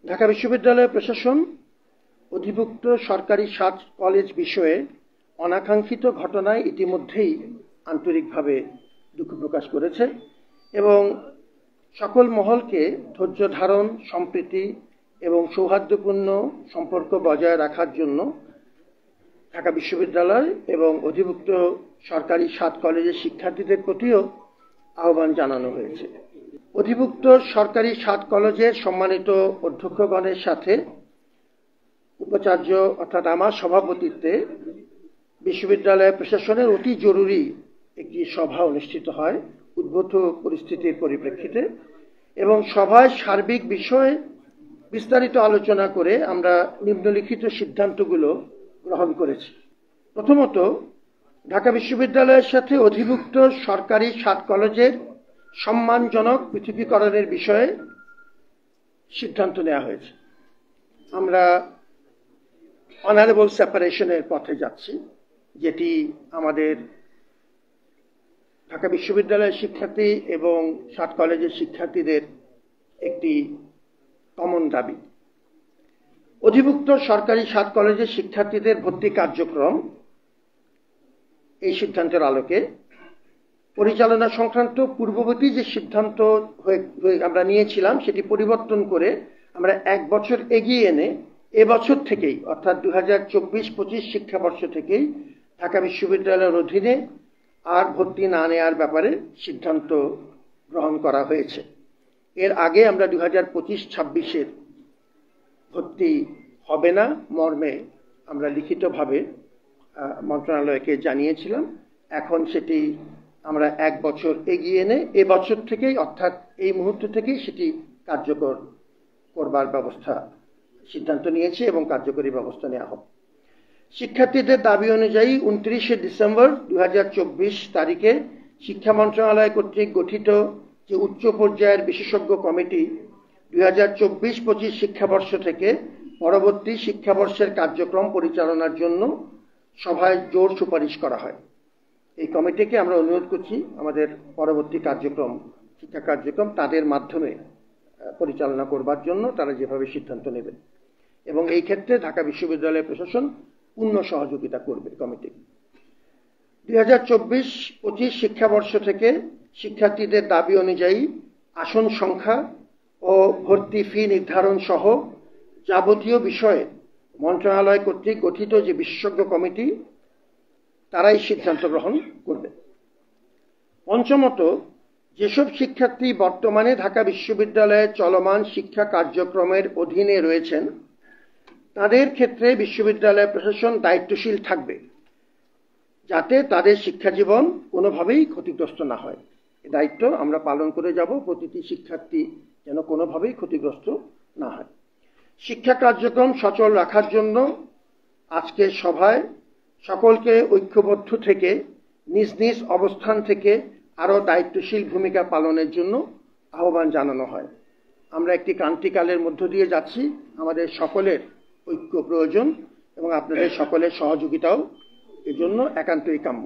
ঢাকা বিশ্ববিদ্যালয় প্রশাসন অধিভুক্ত সরকারি 7 কলেজ বিষয়ে অনাকাঙ্ক্ষিত ঘটনায় ইতিমধ্যেই আন্তরিকভাবে দুঃখ প্রকাশ করেছে এবং সকল মহলকে ধৈর্য ধারণ, সম্প্রীতি এবং সৌহার্দ্যপূর্ণ সম্পর্ক বজায় রাখার জন্য ঢাকা বিশ্ববিদ্যালয় এবং অধিভুক্ত সরকারি 7 কলেজের শিক্ষার্থীদের প্রতিও আহ্বান জানানো হয়েছে। অধিভুক্ত সরকারি 7 কলেজের সম্মানিত অধ্যক্ষগণের সাথে উপাচার্য অর্থাৎ আমার সভাপতিত্বে বিশ্ববিদ্যালয় প্রশাসনের অতি জরুরি একটি সভা অনুষ্ঠিত হয় উদ্ভূত পরিস্থিতির পরিপ্রেক্ষিতে, এবং সভায় সার্বিক বিষয়ে বিস্তারিত আলোচনা করে আমরা নিম্নলিখিত সিদ্ধান্তগুলো গ্রহণ করেছি। প্রথমত, ঢাকা বিশ্ববিদ্যালয়ের সাথে অধিভুক্ত সরকারি 7 কলেজের সম্মানজনক পৃথকীকরণের বিষয়ে সিদ্ধান্ত নেওয়া হয়েছে। আমরা অনারেবল সেপারেশনের পথে যাচ্ছি, যেটি আমাদের ঢাকা বিশ্ববিদ্যালয়ের শিক্ষার্থী এবং 7 কলেজের শিক্ষার্থীদের একটি কমন দাবি। অধিভুক্ত সরকারি 7 কলেজের শিক্ষার্থীদের ভর্তি কার্যক্রম এই সিদ্ধান্তের আলোকে পরিচালনা সংক্রান্ত পূর্ববর্তী যে সিদ্ধান্ত আমরা নিয়েছিলাম সেটি পরিবর্তন করে আমরা 1 বছর এগিয়ে এনে এবছর থেকেই অর্থাৎ 2024-25 শিক্ষাবর্ষ থেকেই ঢাকা বিশ্ববিদ্যালয়ের অধীনে আর ভর্তি না নেওয়ার ব্যাপারে সিদ্ধান্ত গ্রহণ করা হয়েছে। এর আগে আমরা 2025-26-এর ভর্তি হবে না মর্মে আমরা লিখিতভাবে মন্ত্রণালয়কে জানিয়েছিলাম। এখন সেটি আমরা 1 বছর এগিয়ে এনে এবছর থেকেই অর্থাৎ এই মুহূর্ত থেকেই সেটি কার্যকর করবার ব্যবস্থা সিদ্ধান্ত নিয়েছে এবং কার্যকরী ব্যবস্থা নেওয়া হবে। শিক্ষার্থীদের দাবি অনুযায়ী 29 ডিসেম্বর 2024 তারিখে শিক্ষা মন্ত্রণালয় কর্তৃক গঠিত যে উচ্চ পর্যায়ের বিশেষজ্ঞ কমিটি 2024-25 শিক্ষাবর্ষ থেকে পরবর্তী শিক্ষাবর্ষের কার্যক্রম পরিচালনার জন্য সভায় জোর সুপারিশ করা হয়। এই কমিটিকে আমরা অনুরোধ করছি আমাদের পরবর্তী কার্যক্রম, শিক্ষা কার্যক্রম তাদের মাধ্যমে পরিচালনা করবার জন্য তারা যেভাবে সিদ্ধান্ত নেবে, এবং এই ক্ষেত্রে ঢাকা বিশ্ববিদ্যালয় প্রশাসন পূর্ণ সহযোগিতা করবে কমিটি। 2024-25 শিক্ষাবর্ষ থেকে শিক্ষার্থীদের দাবি অনুযায়ী আসন সংখ্যা ও ভর্তি ফি নির্ধারণ সহ যাবতীয় বিষয়ে মন্ত্রণালয় কর্তৃক গঠিত যে বিশেষজ্ঞ কমিটি তারাই সিদ্ধান্ত গ্রহণ করবে। পঞ্চমত, যেসব শিক্ষার্থী বর্তমানে ঢাকা বিশ্ববিদ্যালয়ের চলমান শিক্ষা কার্যক্রমের অধীনে রয়েছেন তাদের ক্ষেত্রে বিশ্ববিদ্যালয় প্রশাসন দায়িত্বশীল থাকবে যাতে তাদের শিক্ষা জীবন কোনোভাবেই ক্ষতিগ্রস্ত না হয়। এই দায়িত্ব আমরা পালন করে যাব, প্রতিটি শিক্ষার্থী যেন কোনোভাবেই ক্ষতিগ্রস্ত না হয়। শিক্ষা কার্যক্রম সচল রাখার জন্য আজকের সভায় সকলকে ঐক্যবদ্ধ থেকে নিজ নিজ অবস্থান থেকে আরও দায়িত্বশীল ভূমিকা পালনের জন্য আহ্বান জানানো হয়। আমরা একটি ক্রান্তিকালের মধ্য দিয়ে যাচ্ছি, আমাদের সকলের ঐক্য প্রয়োজন এবং আপনাদের সকলের সহযোগিতাও এর জন্য একান্তই কাম্য।